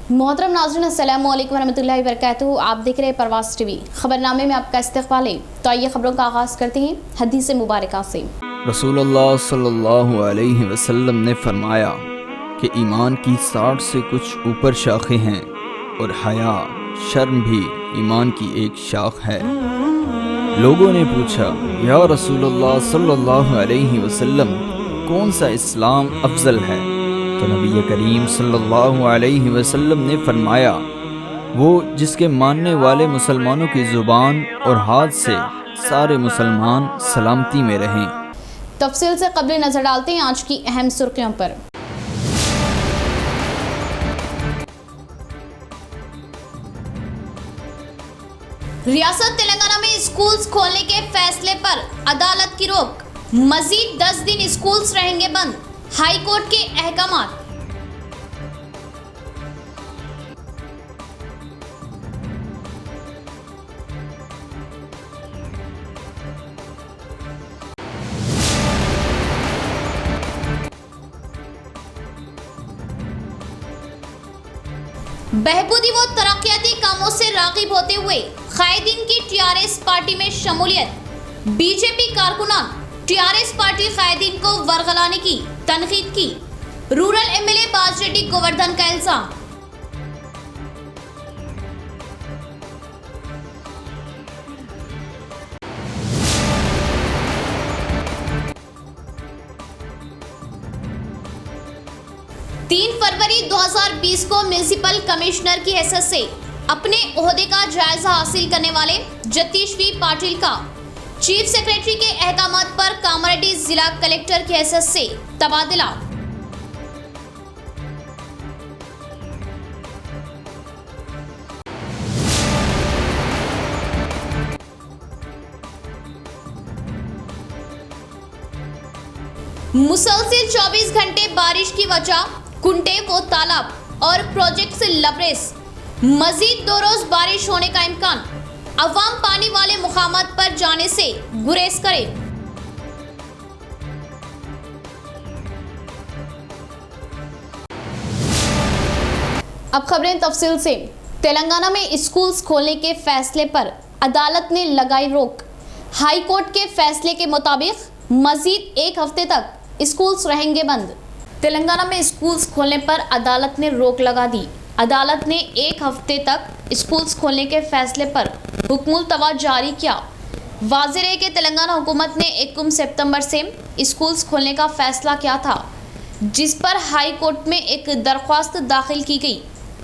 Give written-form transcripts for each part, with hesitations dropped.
मोहतरम नाज़रीन, अस्सलामु अलैकुम वरहमतुल्लाहि वबरकातुहू। आप देख रहे हैं परवाज़ टीवी। खबरनामे में आपका इस्तक़बाल है। तो आइए खबरों का आगाज़ करते हैं हदीस मुबारका से। रसूलुल्लाह सल्लल्लाहु अलैहि वसल्लम ने फरमाया कि ईमान की 60 से कुछ ऊपर शाखें हैं और हया शर्म भी ईमान की एक शाख है। लोगों ने पूछा, या रसूलुल्लाह सल्लल्लाहु अलैहि वसल्लम, कौन सा इस्लाम अफजल है? तो नबी करीम सल्लल्लाहु अलैहि वसल्लम ने फरमाया, वो जिसके मानने वाले मुसलमानों की ज़ुबान और हाथ से सारे मुसलमान सलामती में रहें। तफसील से कबल नज़र डालते हैं आज की अहम सुर्खियों पर। रियासत तेलंगाना में स्कूल्स खोलने के फैसले पर अदालत की रोक। मजीद 10 दिन स्कूल्स रहेंगे बंद। हाई कोर्ट के अहकामात। बहबूदी व तरक्याती कामों से राग़िब होते हुए कायदीन की टीआरएस पार्टी में शमूलियत। बीजेपी कारकुनान टीआरएस पार्टी कायदीन को वरगलाने की तनकीद की। रूरल एमएलए बाजरेड्डी गोवर्धन का इल्जाम। फरवरी 2020 को म्युनिसिपल कमिश्नर की हैसियत से अपने ओहदे का जायजा हासिल करने वाले जतीश वी पाटिल का चीफ सेक्रेटरी के अहकामात पर कामारेड्डी जिला कलेक्टर की हैसियत से तबादला। मुसलसल 24 घंटे बारिश की वजह कुंटे व तालाब और प्रोजेक्ट से लबरेज। मजीद 2 रोज बारिश होने का इम्कान। अवाम पानी वाले मुकामात पर जाने से गुरेज करे। अब खबरें तफसील से। तेलंगाना में स्कूल्स खोलने के फैसले पर अदालत ने लगाई रोक। हाई कोर्ट के फैसले के मुताबिक मजीद 1 हफ्ते तक स्कूल्स रहेंगे बंद। तेलंगाना में स्कूल्स खोलने पर अदालत ने रोक लगा दी। अदालत ने 1 हफ्ते तक स्कूल्स खोलने के फैसले पर हुक्मुल तवा जारी किया। वाज़ेह है कि तेलंगाना हुकूमत ने 1 सितंबर से स्कूल्स खोलने का फैसला किया था, जिस पर हाई कोर्ट में एक दरख्वास्त दाखिल की गई।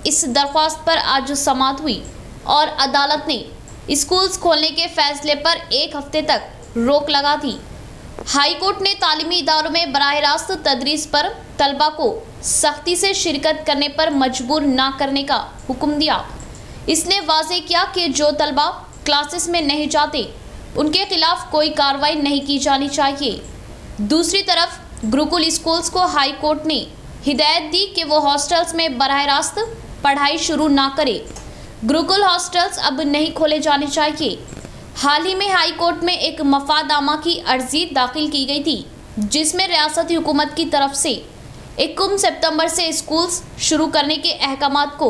इस दरख्वास्त पर आज समाअत हुई और अदालत ने स्कूल्स खोलने के फैसले पर 1 हफ्ते तक रोक लगा दी। हाई कोर्ट ने तालीमी इदारों में बराह रास्त तदरीस पर तलबा को सख्ती से शिरकत करने पर मजबूर ना करने का हुक्म दिया। इसने वाज़ेह किया कि जो तलबा क्लासेस में नहीं जाते उनके खिलाफ कोई कार्रवाई नहीं की जानी चाहिए। दूसरी तरफ गुरुकुल स्कूल्स को हाई कोर्ट ने हिदायत दी कि वो हॉस्टल्स में बराह रास्त पढ़ाई शुरू ना करे। गुरुकुल हॉस्टल्स अब नहीं खोले जाने चाहिए। हाल ही में हाई कोर्ट में एक मफादामा की अर्जी दाखिल की गई थी, जिसमें रियासती हुकूमत की तरफ से 1 सितंबर से स्कूल्स शुरू करने के अहकामात को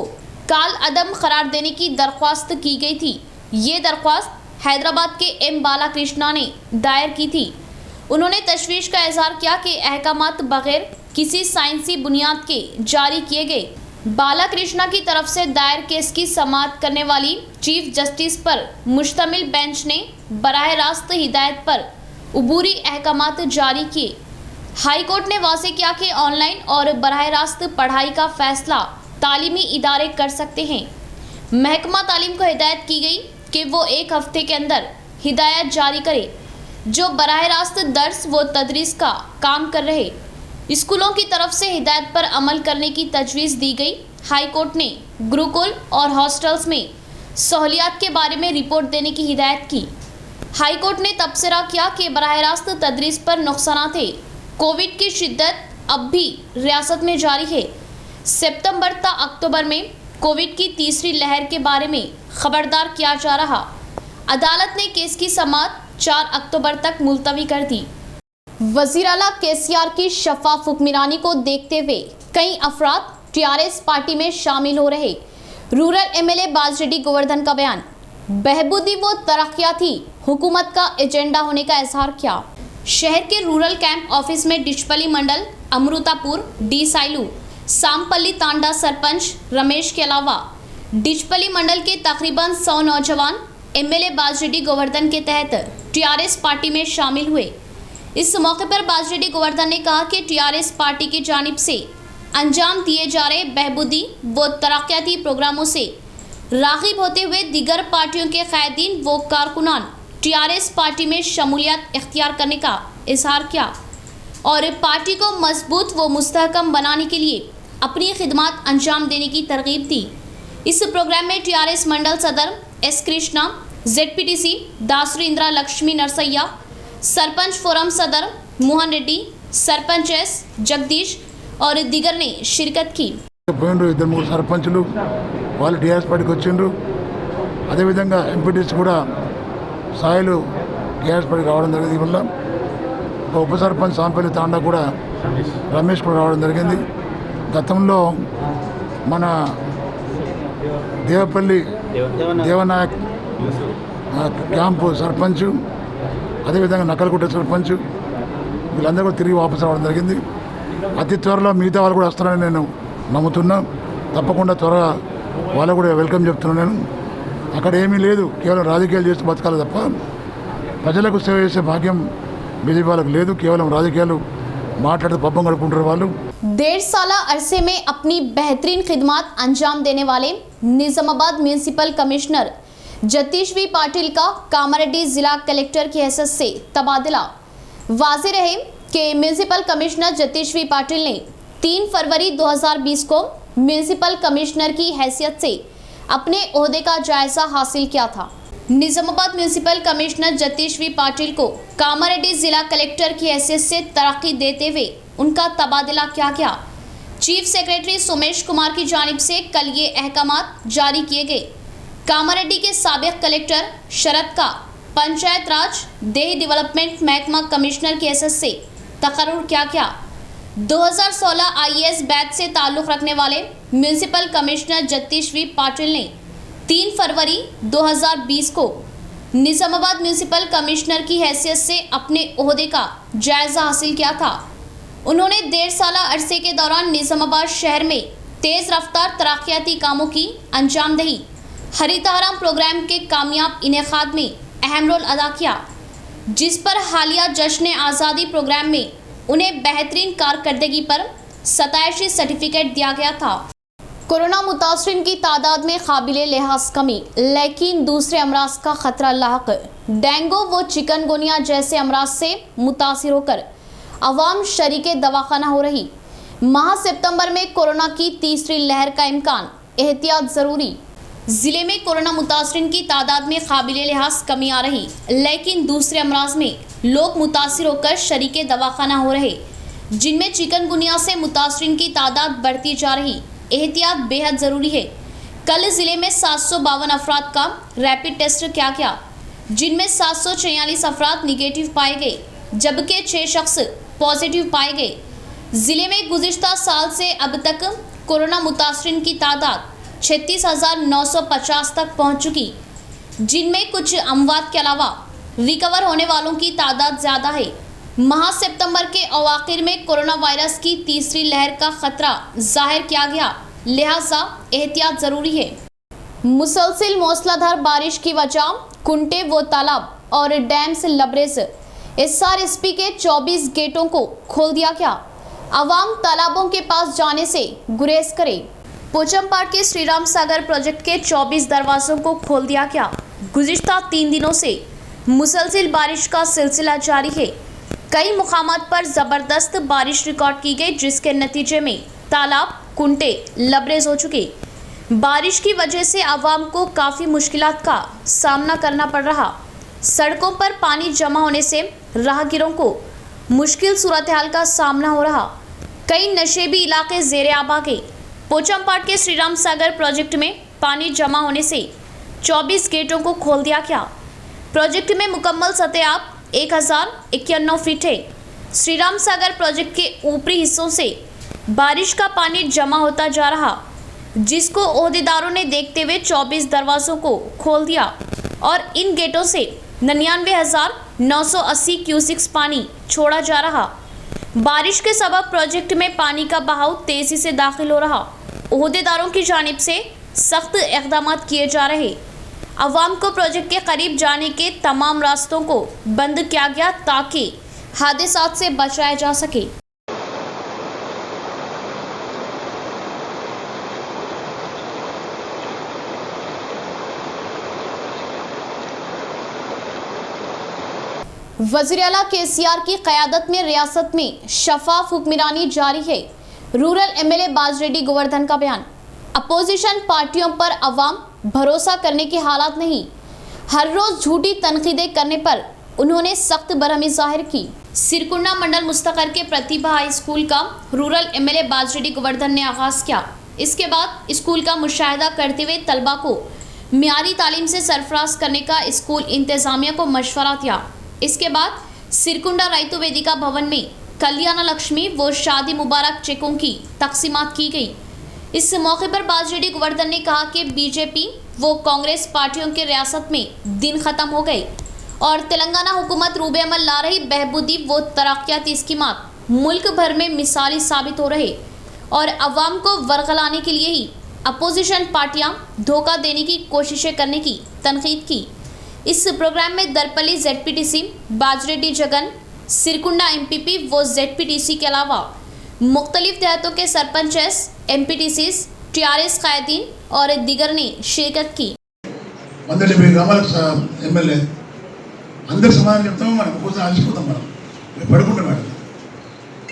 काल अदम करार देने की दरख्वास्त की गई थी। ये दरख्वास्त हैदराबाद के एम बालाकृष्णा ने दायर की थी। उन्होंने तशवीश का इजहार किया कि अहकामात बगैर किसी साइंसी बुनियाद के जारी किए गए। बालाकृष्णा की तरफ से दायर केस की समाअत करने वाली चीफ जस्टिस पर मुश्तमिल बेंच ने बराह रास्त हिदायत पर उबूरी अहकामात जारी किए। हाई कोर्ट ने वाज़ेह किया कि ऑनलाइन और बराह रास्त पढ़ाई का फैसला तालीमी इदारे कर सकते हैं। महकमा तालीम को हिदायत की गई कि वो 1 हफ्ते के अंदर हिदायत जारी करे जो बराह रास्त दर्स व तदरीस का काम कर रहे स्कूलों की तरफ से हिदायत पर अमल करने की तजवीज़ दी गई। हाई कोर्ट ने गुरुकुल और हॉस्टल्स में सहूलियात के बारे में रिपोर्ट देने की हिदायत की। हाई कोर्ट ने तबसरा किया कि बराह रास्त तदरीस पर नुकसानात है। कोविड की शिद्दत अब भी रियासत में जारी है। सितंबर ता अक्टूबर में कोविड की तीसरी लहर के बारे में खबरदार किया जा रहा। अदालत ने केस की समाअत 4 अक्टूबर तक मुलतवी कर दी। वज़ीर आला केसीआर की शफाफ हुक्मरानी को देखते हुए कई अफराद टीआरएस पार्टी में शामिल हो रहे रूरल एमएलए बाजरेड्डी गोवर्धन का बयान। बहबूदी वो तरक्याती हुकूमत का एजेंडा होने का इजहार किया। शहर के रूरल कैंप ऑफिस में डिचपल्ली मंडल, अमृतापुर, डी साइलू, सामपल्ली तांडा सरपंच रमेश के अलावा डिचपल्ली मंडल के तकरीबन 100 नौजवान एमएलए बाजरेड्डी गोवर्धन के तहत टीआरएस पार्टी में शामिल हुए। इस मौके पर बाजरेड्डी गोवर्धन ने कहा कि टीआरएस पार्टी की जानिब से अंजाम दिए जा रहे बहबूदी व तरक्याती प्रोग्रामों से राग़िब होते हुए दीगर पार्टियों के क़ायदीन व कारकुनान टीआरएस पार्टी में शमूलियत इख्तियार करने का इजहार किया और पार्टी को मजबूत व मुस्तहकम बनाने के लिए अपनी खिदमत अंजाम देने की तरगीब दी। इस प्रोग्राम में टीआरएस मंडल सदर S Krishna, ZPTC Dasari Indira Lakshmi Narsaiah, sarpanch forum सदर मोहन रेड्डी, सरपंच एस जगदीश और दीगर ने शिरकत की। ఇద్దరు మూడు సర్పంచులు వాళ్ళు టీఆర్ఎస్ పార్టీకి వచ్చిండ్రు. అదేవిధంగా ఎంపీటీసీ కూడా సాయిలు టీఆర్ఎస్ పార్టీకి రావడం జరిగింది. వల్ల ఒక ఉప సర్పంచ్ సాంపల్లి తాండా కూడా రమేష్ కూడా రావడం జరిగింది. గతంలో మన దేవపల్లి దేవనాయక్ క్యాంపు సర్పంచ్, అదేవిధంగా నకలగుట్ట సర్పంచ్ వీళ్ళందరూ కూడా తిరిగి వాపసు రావడం జరిగింది. అతి త్వరలో మిగతా వాళ్ళు కూడా వస్తారని నేను నమ్ముతున్నా. తప్పకుండా త్వరగా వాళ్ళకు కూడా వెల్కమ్ చెప్తున్నాను. నేను అక్కడ ఏమీ లేదు, కేవలం రాజకీయాలు చేస్తూ బతకాలి తప్ప ప్రజలకు సేవ చేసే భాగ్యం బీజేపీ వాళ్ళకు లేదు. కేవలం రాజకీయాలు మాట్లాడుతూ పబ్బం గడుపుకుంటారు వాళ్ళు. 1.5 साल अरसे में अपनी बेहतरीन खिदमत अंजाम देने वाले निजामाबाद म्यूनसिपल कमिश्नर जतीश पाटिल का कामारेड्डी जिला कलेक्टर की हैसियत से तबादला। वाज़ेह रहे कि म्यूनसिपल कमिश्नर जतीश पाटिल ने 3 फरवरी 2020 को म्यूनसिपल कमिश्नर की हैसियत से अपने ओहदे का जायजा हासिल किया था। निजामाबाद म्यूनसिपल कमिश्नर जतीश पाटिल को कामारेड्डी जिला कलेक्टर की हैसियत से तरक्की देते हुए उनका तबादला किया गया। चीफ सेक्रेटरी सोमेश कुमार की जानिब से कल ये अहकामात जारी किए गए। कामारेड्डी के साबिक कलेक्टर शरद का पंचायत राज देही डेवलपमेंट महकमा कमिश्नर की हैसियत से तकर्रुर किया गया। 2016 आईएएस बैच से ताल्लुक़ रखने वाले म्यूनसिपल कमिश्नर जतीश पाटिल ने 3 फरवरी 2020 को निजामाबाद म्यूनसिपल कमिश्नर की हैसियत से अपने ओहदे का जायजा हासिल किया था। उन्होंने 1.5 साल अरसे के दौरान निजामाबाद शहर में तेज़ रफ्तार तरक्याती कामों की अंजामदही, हरितहाराम प्रोग्राम के कामयाब इनेकाद में अहम रोल अदा किया, जिस पर हालिया जश्न आज़ादी प्रोग्राम में उन्हें बेहतरीन कारकर्दगी पर सताइशी सर्टिफिकेट दिया गया था। कोरोना मुतासरीन की तादाद में काबिले लिहाज कमी, लेकिन दूसरे अमराज का खतरा लाहक। डेंगू व चिकनगुनिया जैसे अमराज से मुतासिर होकर अवाम शरीके दवाखाना हो रही। माह सितंबर में कोरोना की तीसरी लहर का इम्कान, एहतियात ज़रूरी। ज़िले में कोरोना मुतासरीन की तादाद में काबिले लिहाज कमी आ रही, लेकिन दूसरे अमराज में लोग मुतासिर होकर शरीके दवाखाना हो रहे, जिनमें चिकनगुनिया से मुतासरीन की तादाद बढ़ती जा रही। एहतियात बेहद ज़रूरी है। कल ज़िले में 752 अफराद का रैपिड टेस्ट किया गया, जिनमें 746 अफराद निगेटिव पाए गए, जबकि 6 शख्स पॉजिटिव पाए गए। ज़िले में गुज़िश्ता साल से अब तक कोरोना मुतासरीन की तादाद 36,950 तक पहुंच चुकी, जिनमें कुछ अमवात के अलावा रिकवर होने वालों की तादाद ज़्यादा है। माह सितंबर के अवाखिर में कोरोना वायरस की तीसरी लहर का खतरा जाहिर किया गया, लिहाजा एहतियात ज़रूरी है। मुसलसिल मौसलाधार बारिश की वजह कुंटे व तालाब और डैम से लबरेज एसआरएसपी के 24 गेटों को खोल दिया गया। अवाम तालाबों के पास जाने से गुरेज करे। पोचमपाट के श्री राम सागर प्रोजेक्ट के 24 दरवाज़ों को खोल दिया गया। गुज़िश्ता 3 दिनों से मुसलसिल बारिश का सिलसिला जारी है। कई मुकामात पर ज़बरदस्त बारिश रिकॉर्ड की गई, जिसके नतीजे में तालाब कुंटे लबरेज हो चुके। बारिश की वजह से आवाम को काफ़ी मुश्किलात का सामना करना पड़ रहा। सड़कों पर पानी जमा होने से राहगीरों को मुश्किल सूरत हाल का सामना हो रहा। कई नशेबी इलाके ज़ेरे आब आ गए। पोचमपाट के श्री राम सागर प्रोजेक्ट में पानी जमा होने से 24 गेटों को खोल दिया गया। प्रोजेक्ट में मुकम्मल सतह 1091 फीट है। श्री राम सागर प्रोजेक्ट के ऊपरी हिस्सों से बारिश का पानी जमा होता जा रहा, जिसको ओहदेदारों ने देखते हुए 24 दरवाजों को खोल दिया और इन गेटों से 99,980 क्यूसिक्स पानी छोड़ा जा रहा। बारिश के सबब प्रोजेक्ट में पानी का बहाव तेजी से दाखिल हो रहा। ओहदेदारों की जानिब से सख्त इक़दाम किए जा रहे। अवाम को प्रोजेक्ट के करीब जाने के तमाम रास्तों को बंद किया गया ताकि हादसात से बचाया जा सके। वज़ीर-ए-आला केसीआर की क़यादत में रियासत में शफाफ हुक्मरानी जारी है। रूरल एमएलए बाजरेड्डी गोवर्धन का बयान। अपोजिशन पार्टियों पर अवाम भरोसा करने की हालात नहीं। हर रोज झूठी तनकीदें करने पर उन्होंने सख्त बरहमी जाहिर की। सिरकुंडा मंडल मुस्तकर के प्रतिभा हाई स्कूल का रूरल एमएलए बाजरेड्डी गोवर्धन ने आगाज किया। इसके बाद स्कूल का मुशाहिदा करते हुए तलबा को मियारी तालीम से सरफराज करने का स्कूल इंतजामिया को मशवरा दिया। इसके बाद सिरकुंडा रायतु वेदिका भवन में कल्याण लक्ष्मी व शादी मुबारक चेकों की तकसीमात की गई। इस मौके पर बाजरेड्डी गोवर्धन ने कहा कि बीजेपी व कांग्रेस पार्टियों के रियासत में दिन ख़त्म हो गए और तेलंगाना हुकूमत रूबे अमल ला रही बहबूदी व तरक्याती स्कीमात मुल्क भर में मिसाली साबित हो रहे और अवाम को वरगलाने के लिए ही अपोजिशन पार्टियां धोखा देने की कोशिशें करने की तनकीद की। इस प्रोग्राम में दरपल्ली जेडपीटीसी, बाजरेड्डी जगन, सिरकुंडा एमपीपी व जेडपीटीसी के अलावा मुख्तलिफ देहातों के सरपंचेस, एमपीटीसीज, टीआरएस कायदीन और दीगर ने शिरकत की। ఎమ్మెల్యే అందరు సమాధానం చెప్తాము, మనం ఒక్కోసారి అలసిపోతాం, మనం పడుకుంటాం మేడం.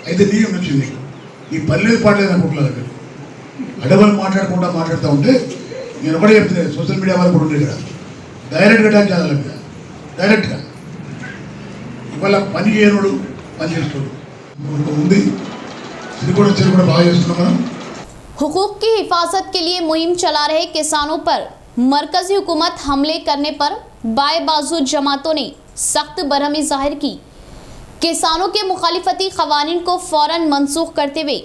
అయితే నీయం వచ్చింది ఈ పల్లెలు పాడలేదు అనుకుంటున్నా దగ్గర అడవులు మాట్లాడుతూ ఉంటే నేను ఒకటే చెప్తున్నాను, సోషల్ మీడియా వాళ్ళు కూడా ఉండే కదా డైరెక్ట్గా అటాక్ చేయాలి మీద డైరెక్ట్గా. ఇవాళ పని చేయనోడు పని చేస్తాడు ఉంది సిరిగూడ బాగా చేస్తున్నాం మనం. हुकूक की हिफाजत के लिए मुहिम चला रहे किसानों पर मरकजी हुकूमत हमले करने पर बाएं बाजू जमातों ने सख्त बरहमी जाहिर की। किसानों के मुखालिफती क़वानीन को फ़ौरन मनसूख करते हुए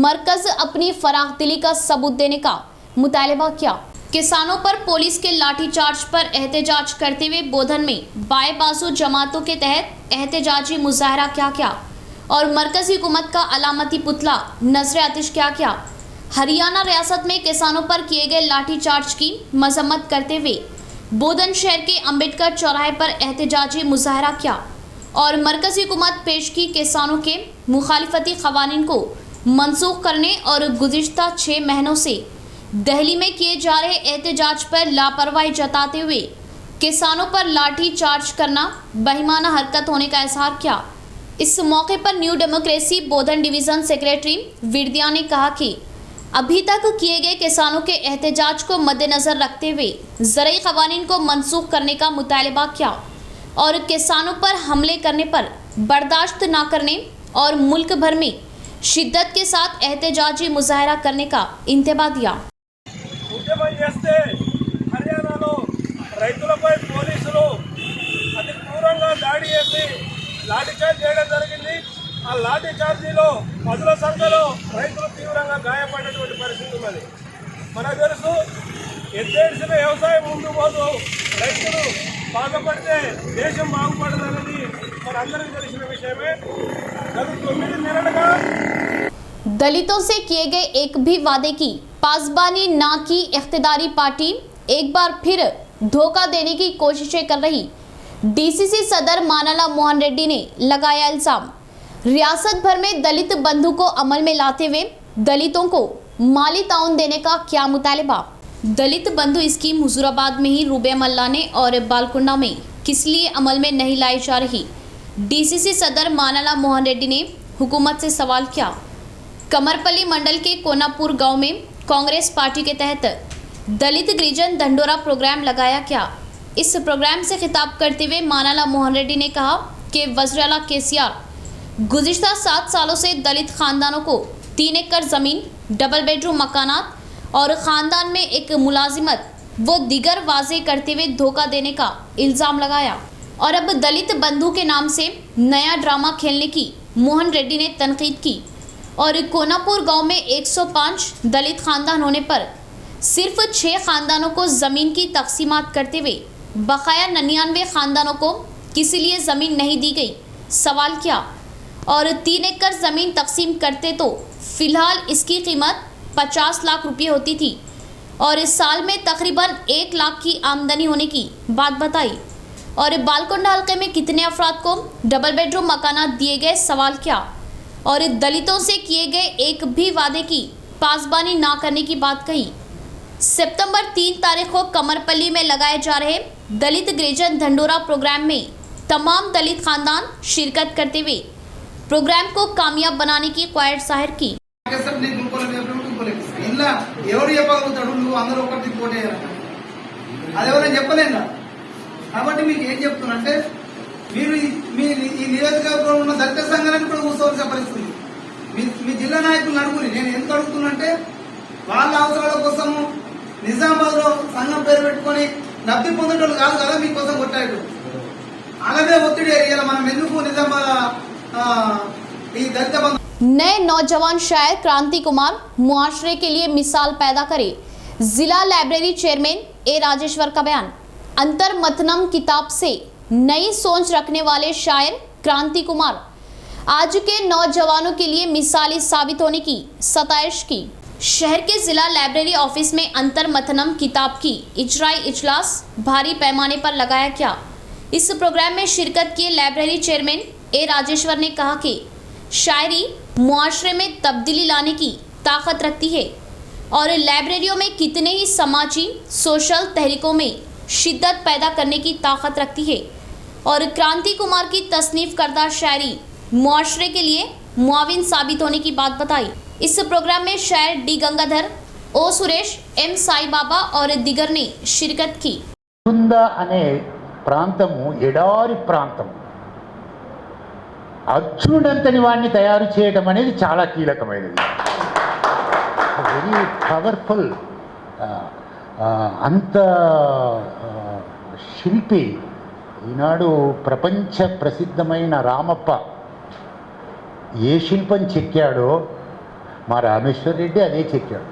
मरकज़ अपनी फराखदिली का सबूत देने का मुतालबा किया। किसानों पर पुलिस के लाठीचार्ज पर एहतजाज करते हुए बोधन में बाएं बाजू जमातों के तहत एहतजाजी मुजाहरा किया और मरकजी हुकूमत का अलामती पुतला नजर आतिश किया। हरियाणा रियासत में किसानों पर किए गए लाठीचार्ज की मजम्मत करते हुए बोधन शहर के अंबेडकर चौराहे पर एहतजाजी मुजाहरा किया और मरकजी हुकूमत पेश की किसानों के मुखालिफती क़वानीन को मनसूख करने और गुज़िश्ता 6 महीनों से दिल्ली में किए जा रहे एहतजाज पर लापरवाही जताते हुए किसानों पर लाठी चार्ज करना बेईमाना हरकत होने का इजहार किया। इस मौके पर न्यू डेमोक्रेसी बोधन डिवीज़न सेक्रेटरी विद्या ने कहा कि अभी तक किए गए किसानों के एहतजाज को मद्देनज़र रखते हुए ज़रूरी क़वानीन को मनसूख करने का मुतालबा किया और किसानों पर हमले करने पर बर्दाश्त न करने और मुल्क भर में शिद्दत के साथ एहतजाजी मुजाहरा करने का इंतबा दिया। ఉద్యమం చేస్తే హర్యానాలో రైతులపై పోలీసులు అతి క్రూరంగా దాడి చేసి లాఠీచార్జ్ చేయడం జరిగింది. ఆ లాఠీచార్జీలో పదుల సంఖ్యలో రైతులు తీవ్రంగా గాయపడినటువంటి పరిస్థితి ఉన్నది. మనకు తెలుసు, ఎత్తేడిసిన వ్యవసాయం ముందు పోదు, రైతులు బాగుపడితే దేశం బాగుపడదనేది మనందరికీ తెలిసిన విషయమే. గత 9 నెలలుగా दलितों से किए गए एक भी वादे की पासबानी ना की इख्तिदारी पार्टी एक बार फिर धोखा देने की कोशिशें कर रही। डीसीसी सदर मानाला मोहन रेड्डी ने लगाया इल्जाम। रियासत भर में दलित बंधु को अमल में लाते हुए दलितों को माली ताउन देने का क्या मुतालबा। दलित बंधु स्कीम हुजूराबाद में ही रूबे अमल लाने और बालकुंडा में किस लिए अमल में नहीं लाई जा रही। डीसीसी सदर मानाला मोहन रेड्डी ने हुकूमत से सवाल किया। कमरपल्ली मंडल के कोनापुर गांव में कांग्रेस पार्टी के तहत दलित गिरिजन ढंडोरा प्रोग्राम लगाया गया। इस प्रोग्राम से खिताब करते हुए मानाला मोहन रेड्डी ने कहा कि वज़ीर-ए-आला केसीआर गुज़िश्ता 7 सालों से दलित खानदानों को 3 एकड़ ज़मीन, डबल बेडरूम मकानात और ख़ानदान में एक मुलाजिमत व दीगर वाजे करते हुए धोखा देने का इल्ज़ाम लगाया और अब दलित बंधु के नाम से नया ड्रामा खेलने की मोहन रेड्डी ने तनकीद की। और कोनापुर गांव में 105 दलित खानदान होने पर सिर्फ 6 खानदानों को ज़मीन की तकसीमात करते हुए बकाया 99 खानदानों को किसी लिए ज़मीन नहीं दी गई। सवाल क्या? और 3 एकड़ ज़मीन तकसीम करते तो फिलहाल इसकी कीमत 50 लाख रुपये होती थी और इस साल में तकरीबन 1 लाख की आमदनी होने की बात बताई। और बालकोंडा हल्के में कितने अफराद को डबल बेडरूम मकानात दिए गए? सवाल क्या? और दलितों से किए गए एक भी वादे की पासबानी ना करने की बात कही। सितंबर 3 तारीख को कमरपल्ली में लगाए जा रहे दलित गिरिजन ढंडोरा प्रोग्राम में तमाम दलित खानदान शिरकत करते हुए प्रोग्राम को कामयाब बनाने की ख्वाहिश जाहिर की। ఎవరు చెప్పగలుగుతాడు? నువ్వు అందరూ ఒకటి పోటేయాలి, అదెవరైనా చెప్పలేదా? కాబట్టి మీకు ఏం చెప్తున్నంటే మీరు ఈ నియోజకవర్గంలో ఉన్న దళిత సంఘాలను కూడా కూర్చోవలసిన పరిస్థితి. మీ జిల్లా నాయకులను అడుగుని. నేను ఎందుకు అడుగుతున్నంటే వాళ్ళ అవసరాల కోసము నిజామాబాద్ లో సంఘం పేరు పెట్టుకొని లబ్ధి పొందేటోళ్ళు కాదు కదా మీకోసం కొట్టాడు. అలాగే ఒత్తిడి ఇలా మనం ఎందుకు నిజామాబాద్ ఈ దళిత బంధు नए नौजवान शायर क्रांति कुमार मुआशरे के लिए मिसाल पैदा करे, जिला लाइब्रेरी चेयरमैन ए राजेश्वर का बयान। अंतर मतनम किताब से नई सोच रखने वाले शायर क्रांति कुमार आज के नौजवानों के लिए मिसाली साबित होने की सताइश की। शहर के जिला लाइब्रेरी ऑफिस में अंतर मतनम किताब की इजराई इजलास भारी पैमाने पर लगाया गया। इस प्रोग्राम में शिरकत किए लाइब्रेरी चेयरमैन ए राजेश्वर ने कहा कि शायरी मुआशरे में तब्दीली लाने की ताकत रखती है और लाइब्रेरियों में कितने ही समाजी सोशल तहरीकों में शिद्दत पैदा करने की ताकत रखती है और क्रांति कुमार की तसनीफ करदा शायरी मुआशरे के लिए मुआविन साबित होने की बात बताई। इस प्रोग्राम में शायर डी गंगाधर, ओ सुरेश, एम साई बाबा और दिगर ने शिरकत की। అనే ప్రాంతము ఎడారి ప్రాంతం. అర్జునుడంతని వాడిని తయారు చేయడం అనేది చాలా కీలకమైనది. Very powerful. అంత శిల్పి ఈనాడు ప్రపంచ ప్రసిద్ధమైన రామప్ప ఏ శిల్పం చెక్కాడో మా రామేశ్వర్ రెడ్డి అదే చెక్కాడు.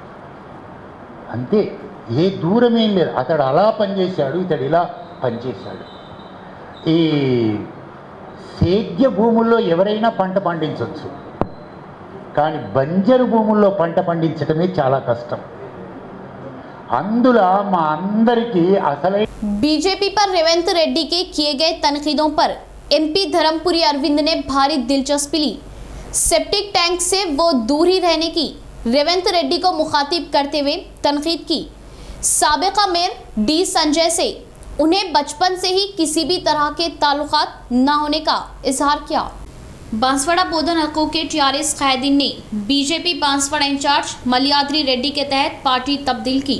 అంతే, ఏ దూరం ఏం లేదు. అతడు అలా పనిచేశాడు, ఇతడు ఇలా పనిచేశాడు. ఈ సేద్య భూముల్లో ఎవరైనా పంట పండించవచ్చు, కానీ బంజరు భూముల్లో పంట పండించడమే చాలా కష్టం. అందులో మా అందరికీ అసలైన बीजेपी पर रेवंत रेड्डी के किए गए तनकीदों पर एमपी धर्मपुरी अरविंद ने भारी दिलचस्पी ली। सेप्टिक टैंक से वो दूर ही रहने की रेवंत रेड्डी को मुखातिब करते हुए तनकीद की। साबिका मेयर डी संजय से उन्हें बचपन से ही किसी भी तरह के ताल्लुकात न होने का इजहार किया। बांसवाड़ा बोधन हलकों के टीआरएस कायदीन ने बीजेपी बांसवाड़ा इंचार्ज मलियाद्री रेड्डी के तहत पार्टी तब्दील की।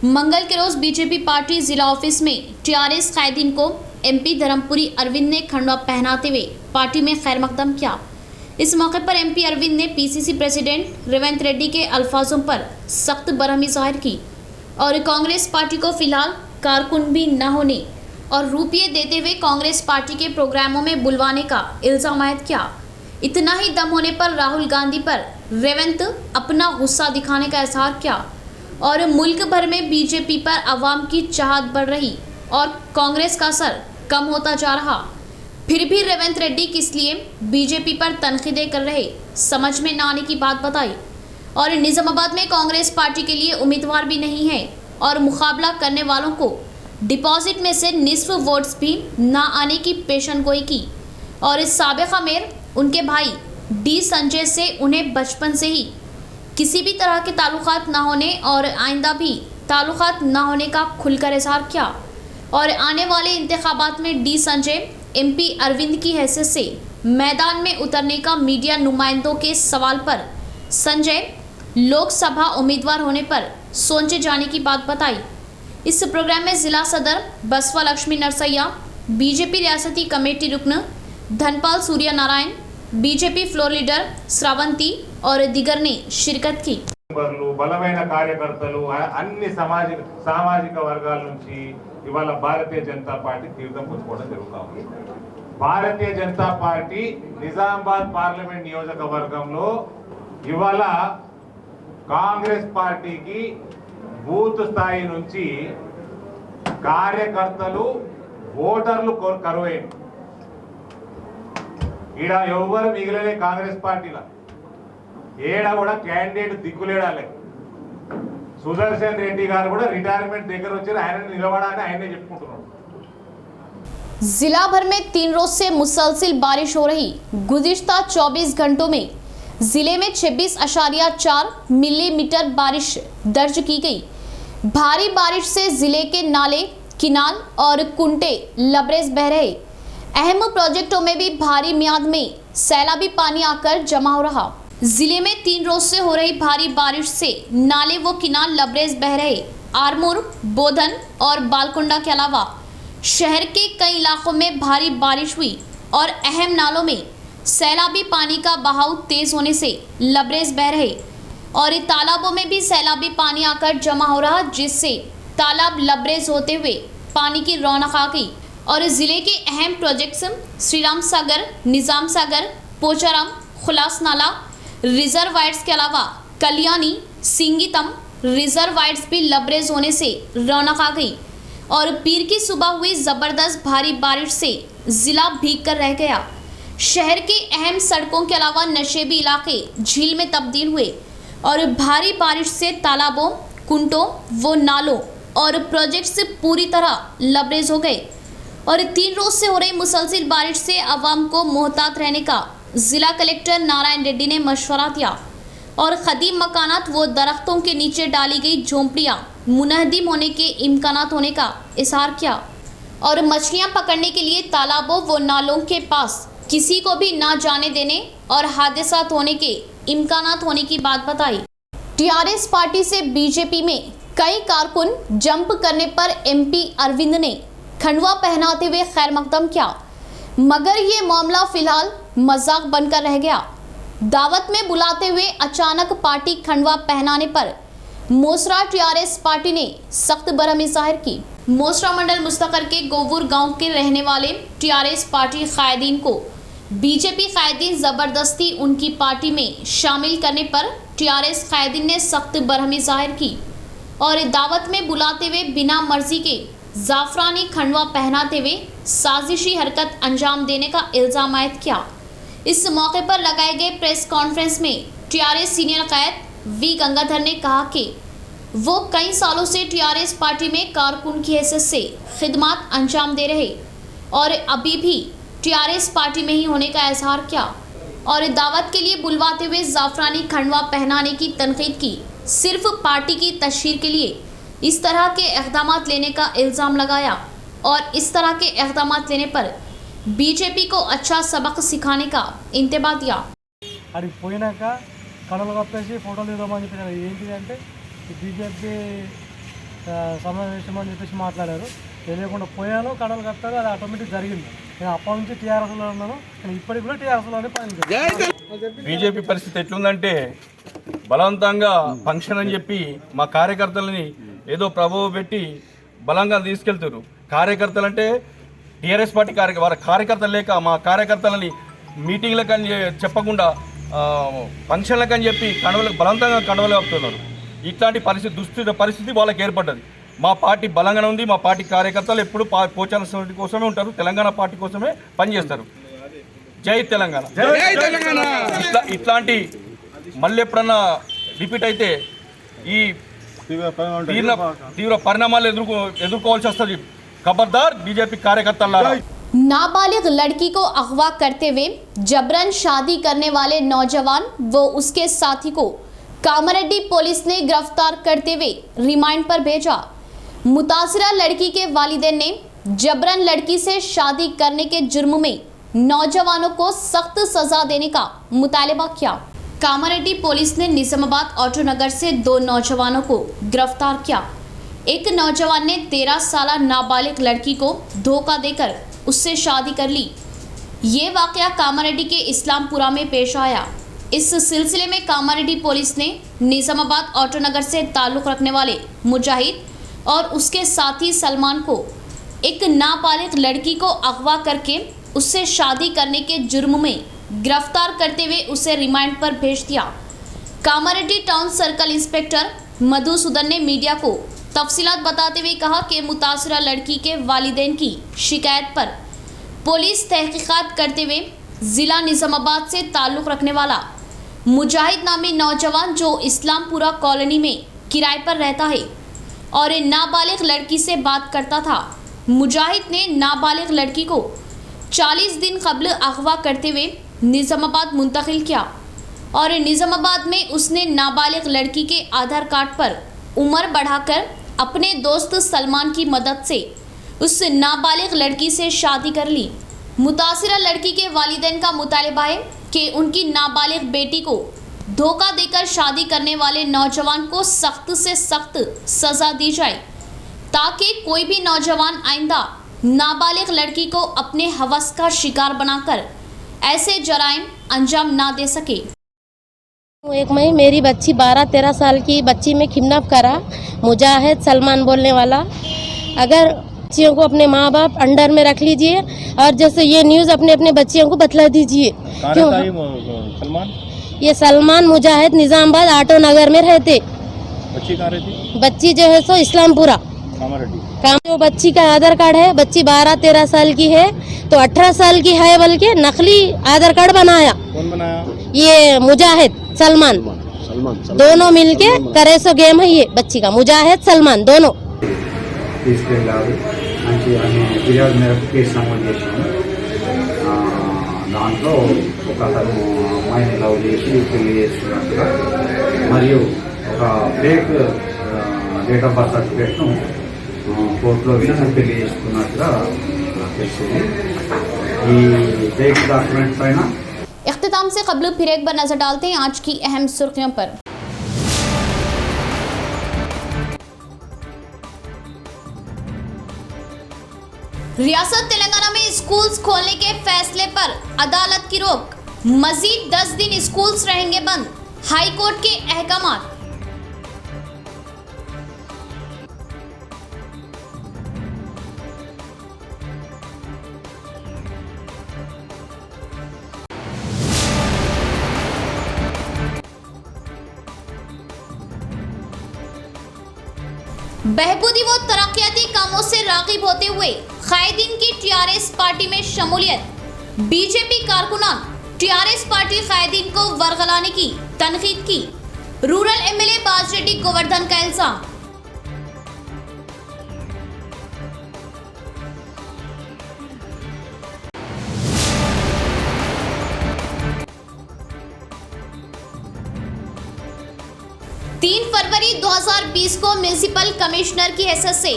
मंगल के रोज बीजेपी पार्टी जिला ऑफिस में टीआरएस कायदीन को एमपी धर्मपुरी अरविंद ने खंडवा पहनाते हुए पार्टी में खैर मकदम किया। इस मौके पर एमपी अरविंद ने पीसीसी प्रेसिडेंट रेवंत रेड्डी के अल्फाजों पर सख्त बरहमी जाहिर की और कांग्रेस पार्टी को फिलहाल कारकुन भी न होने और रुपये देते हुए कांग्रेस पार्टी के प्रोग्रामों में बुलवाने का इल्जाम आयद किया। इतना ही दम होने पर राहुल गांधी पर रेवंत अपना गुस्सा दिखाने का इजहार किया और मुल्क भर में बीजेपी पर आवाम की चाहत बढ़ रही और कांग्रेस का असर कम होता जा रहा। फिर भी रेवंत रेड्डी किस लिए बीजेपी पर तनकीदें कर रहे, समझ में न आने की बात बताई। और निजामाबाद में कांग्रेस पार्टी के लिए उम्मीदवार भी नहीं है और मुकाबला करने वालों को डिपॉजिट में से निस्फ वोट्स भी ना आने की पेशनगोई की और इस साबिका मेयर उनके भाई डी संजय से उन्हें बचपन से ही किसी भी तरह के ताल्लुकात ना होने और आइंदा भी ताल्लुकात ना होने का खुलकर इजहार किया। और आने वाले इंतखाबात में डी संजय एमपी अरविंद की हैसियत से मैदान में उतरने का मीडिया नुमाइंदों के सवाल पर संजय लोकसभा उम्मीदवार होने पर सोचे जाने की बात बताई। इस प्रोग्राम में जिला सदर बसवा लक्ष्मी नरसैया, बीजेपी रियासती कमेटी रुकन Dhanpal Surya Narayan, BJP floor leader Shravanti और दिगर ने शिरकत की। బలమైన కార్యకర్తలు అన్ని సామాజిక వర్గాల నుంచి ఇవాళ భారతీయ జనతా పార్టీ తీర్థం పుచ్చుకోవడం జరుగుతా ఉంది. భారతీయ జనతా పార్టీ నిజామాబాద్ పార్లమెంట్ నియోజకవర్గంలో ఇవాళ కాంగ్రెస్ పార్టీకి బూత్ స్థాయి నుంచి కార్యకర్తలు ఓటర్లు కరువైంది. ఈడ ఎవరు మిగిలలే కాంగ్రెస్ పార్టీలో, ఏడ కూడా క్యాండిడేట్ దిక్కులేడాలే. సుదర్శన్ రెడ్డి గారు కూడా రిటైర్మెంట్ దగ్గర వచ్చారు, ఆయన నిలబడాలని ఆయనే చెప్పుకుంటున్నాడు. जिला भर में 3 रोज से मुसलसिल बारिश हो रही। गुज़िश्ता 24 घंटों में जिले में 26.4 मिलीमीटर बारिश दर्ज की गई। भारी बारिश से जिले के नाले, किनाल और कुंटे लबरेज बह रहे। अहम प्रोजेक्टों में भी भारी मियाद में सैलाबी पानी आकर जमा हो रहा। जिले में 3 रोज से हो रही भारी बारिश से नाले व किनाल लबरेज बह रहे। आरमूर, बोधन और बालकुंडा के अलावा शहर के कई इलाकों में भारी बारिश हुई और अहम नालों में सैलाबी पानी का बहाव तेज होने से लबरेज बह रहे और तालाबों में भी सैलाबी पानी आकर जमा हो रहा, जिससे तालाब लबरेज होते हुए पानी की रौनक आ गई और जिले के अहम प्रोजेक्ट्स श्रीराम सागर, निजाम सागर, पोचाराम, खुलास नाला रिजर्वायर्स के अलावा कल्याणी, सिंगितम रिजर्वायर्स भी लबरेज होने से रौनक आ गई और पीर की सुबह हुई जबरदस्त भारी बारिश से जिला भीग कर रह गया। शहर के अहम सड़कों के अलावा नशेबी इलाके झील में तब्दील हुए और भारी बारिश से तालाबों, कुंटों व नालों और प्रोजेक्ट्स पूरी तरह लबरेज हो गए और 3 रोज से हो रही मुसलसिल बारिश से आवाम को मोहतात रहने का जिला कलेक्टर नारायण रेड्डी ने मशवरा दिया और खदीम मकानात व दरख्तों के नीचे डाली गई झोंपड़ियाँ मुनहदिम होने के इम्कानात होने का इजहार किया और मछलियाँ पकड़ने के लिए तालाबों व नालों के पास किसी को भी ना जाने देने और हादसात होने के इम्कानात होने की बात बताई। टीआरएस पार्टी से बीजेपी में कई कारकुन जंप करने पर एमपी अरविंद ने खंडवा पहनाते हुए खैर मकदम किया, मगर ये मामला फिलहाल मजाक बनकर रह गया। दावत में बुलाते हुए अचानक पार्टी खंडवा पहनाने पर मोसरा टीआरएस पार्टी ने सख्त बरहमी जाहिर की। मोसरा मंडल मुस्तकर के गोवूर गांव के रहने वाले टीआरएस पार्टी कायदीन को बीजेपी कायदीन जबरदस्ती उनकी पार्टी में शामिल करने पर टीआरएस कायदीन ने सख्त बरहमी जाहिर की और दावत में बुलाते हुए बिना मर्जी के जाफरानी खंडवा पहनाते हुए साजिशी हरकत अंजाम देने का इल्जाम आयद किया। इस मौके पर लगाए गए प्रेस कॉन्फ्रेंस में टीआरएस सीनियर कायद वी गंगाधर ने कहा कि वो कई सालों से टीआरएस पार्टी में कारकुन की हैसियत से खिदमत अंजाम दे रहे और अभी भी टीआरएस पार्टी में ही होने का इजहार किया और दावत के लिए बुलवाते हुए जाफरानी खंडवा पहनाने की तनकीद की। सिर्फ पार्टी की तशहीर के लिए इस तरह के इक़दाम लेने का इल्ज़ाम लगाया और इस तरह के इक़दाम लेने पर बीजेपी को अच्छा सबक सिखाने का इंतबा दिया। అది పోయినాక కడలు కప్పేసి ఫోటోలు ఇద్దామని చెప్పారు. ఏంటిదంటే బీజేపీ సమావేశం అని చెప్పేసి మాట్లాడారు. తెలియకుండా పోయాను, కడలు కప్పారు, అది ఆటోమేటిక్ జరిగింది. నేను అప్పటి నుంచి టీఆర్ఎస్లో ఉన్నాను, నేను ఇప్పటికి కూడా టీఆర్ఎస్లోనే పనిచేస్తాను. బీజేపీ పరిస్థితి ఎట్లుందంటే బలవంతంగా ఫంక్షన్ అని చెప్పి మా కార్యకర్తలని ఏదో ప్రభావం పెట్టి బలంగా తీసుకెళ్తారు. కార్యకర్తలు అంటే టీఆర్ఎస్ పార్టీ వారి కార్యకర్తలు లేక మా కార్యకర్తలని మీటింగ్లకు అని చెప్పకుండా ఫంక్షన్లకు అని చెప్పి బలవంతంగా కండవలు కప్పుతున్నారు. ఇట్లాంటి పరిస్థితి వాళ్ళకి ఏర్పడ్డది. మా పార్టీ బలంగానే ఉంది. మా పార్టీ కార్యకర్తలు ఎప్పుడు పోచారం కోసమే ఉంటారు, తెలంగాణ పార్టీ కోసమే పనిచేస్తారు. జై తెలంగాణ. ఇట్లాంటి మళ్ళీ ఎప్పుడన్నా రిపీట్ అయితే ఈ తీవ్ర పరిణామాలు ఎదుర్కోవాల్సి వస్తుంది. खबरदार बीजेपी कार्यकर्ता। नाबालिग लड़की को अगवा करते हुए जबरन शादी करने वाले नौजवान व उसके साथी को कामारेड्डी पुलिस ने गिरफ्तार करते हुए रिमांड पर भेजा। मुतासिरा लड़की के वालिदैन ने जबरन लड़की से शादी करने के जुर्म में नौजवानों को सख्त सजा देने का मुतालबा किया। कामारेड्डी पुलिस ने निजामाबाद ऑटो नगर से 2 नौजवानों को गिरफ्तार किया। एक नौजवान ने 13 साल नाबालिग लड़की को धोखा देकर उससे शादी कर ली। ये वाकया कामारेड्डी के इस्लामपुरा में पेश आया। इस सिलसिले में कामारेड्डी पुलिस ने निजामाबाद ऑटो नगर से ताल्लुक़ रखने वाले मुजाहिद और उसके साथी सलमान को एक नाबालिग लड़की को अगवा करके उससे शादी करने के जुर्म में गिरफ्तार करते हुए उसे रिमांड पर भेज दिया। Kamareddy town circle inspector Madhusudan ने मीडिया को तफसीलात बताते हुए कहा कि मुतासरा लड़की के वालिदैन की शिकायत पर पुलिस तहकीकात करते हुए जिला निजामाबाद से ताल्लुक़ रखने वाला मुजाहिद नामी नौजवान जो इस्लामपुरा कॉलोनी में किराए पर रहता है और नाबालिग लड़की से बात करता था। मुजाहिद ने नाबालिग लड़की को 40 दिन कबल अगवा करते हुए निजामाबाद मुंतकिल किया और निजामाबाद में उसने नाबालिग लड़की के आधार कार्ड पर उम्र बढ़ाकर अपने दोस्त सलमान की मदद से उस नाबालिग लड़की से शादी कर ली। मुतासिरा लड़की के वालिदैन का मुतालिबा है कि उनकी नाबालिग बेटी को धोखा देकर शादी करने वाले नौजवान को सख्त से सख्त सज़ा दी जाए ताकि कोई भी नौजवान आइंदा नाबालिग लड़की को अपने हवस का शिकार बनाकर ऐसे जराइम अंजाम ना दे सके। एक मई मेरी बच्ची 12-13 साल की बच्ची में किडनैप करा मुजाहिद सलमान बोलने वाला। अगर बच्चियों को अपने माँ बाप अंडर में रख लीजिए और जैसे ये न्यूज़ अपने अपने बच्चियों को बतला दीजिए। क्यों सलमान? ये सलमान मुजाहिद निजामाबाद ऑटो नगर में रहते। बच्ची कहाँ रहती? बच्ची जो है सो इस्लामपुरा काम। जो बच्ची का आधार कार्ड है, बच्ची 12-13 साल की है तो 18 साल की है, बल्कि नकली आधार कार्ड बनाया। कौन बनाया? ये मुजाहिद सलमान दोनों मिलके करे सो गेम है। ये बच्ची का मुजाहिद सलमान दोनों తీసుకెళ్ళారు. మంచి అనే ఫిర్యాదు మేరకు కేసు నమోదు చేశాము. దాంట్లో ఒక అతను అమ్మాయిని లవ్ చేసి పెళ్లి చేసుకున్నట్టుగా మరియు ఒక ఫేక్ డేట్ ఆఫ్ బర్త్ సర్టిఫికేట్ను కోర్టులో వేసి పెళ్లి చేసుకున్నట్టుగా తెలిసింది. ఈ ఫేక్ డాక్యుమెంట్ పైన इख्तिताम से कबल फिर एक बार नजर डालते हैं आज की अहम सुर्खियों पर। रियासत तेलंगाना में स्कूल्स खोलने के फैसले पर अदालत की रोक, मजीद 10 दिन स्कूल्स रहेंगे बंद, हाई कोर्ट के अहकामात। बहबूदी व तरक्याती कामों से राग़िब होते हुए कायदीन की टीआरएस पार्टी में शमूलियत। बीजेपी कारकुनान टीआरएस पार्टी कायदीन को वरगलाने की तनकीद की। रूरल एमएलए बाजरेड्डी गोवर्धन का इल्जाम। फरवरी 2020 को म्युनिसिपल कमिश्नर की हैसियत से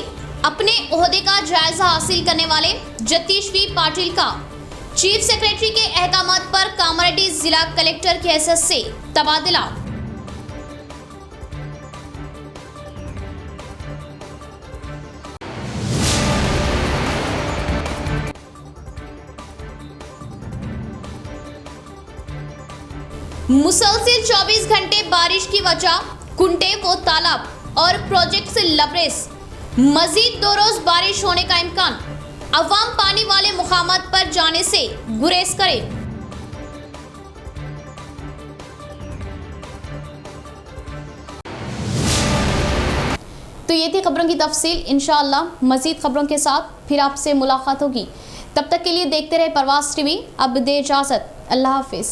अपने ओहदे का जायजा हासिल करने वाले जतीश वी पाटिल का चीफ सेक्रेटरी के अहकामात पर कामारेड्डी जिला कलेक्टर की हैसियत से तबादला। मुसलसल 24 घंटे बारिश की वजह कुंटे व तालाब और प्रोजेक्ट से लबरेज, मजीद 2 रोज बारिश होने का इम्कान। अवाम पानी वाले मुकामात पर जाने से गुरेज करे। तो ये थी खबरों की तफसील। इंशाअल्लाह मजीद खबरों के साथ फिर आपसे मुलाकात होगी। तब तक के लिए देखते रहे परवास टीवी। अब दे इजाजत। अल्लाह हाफिज।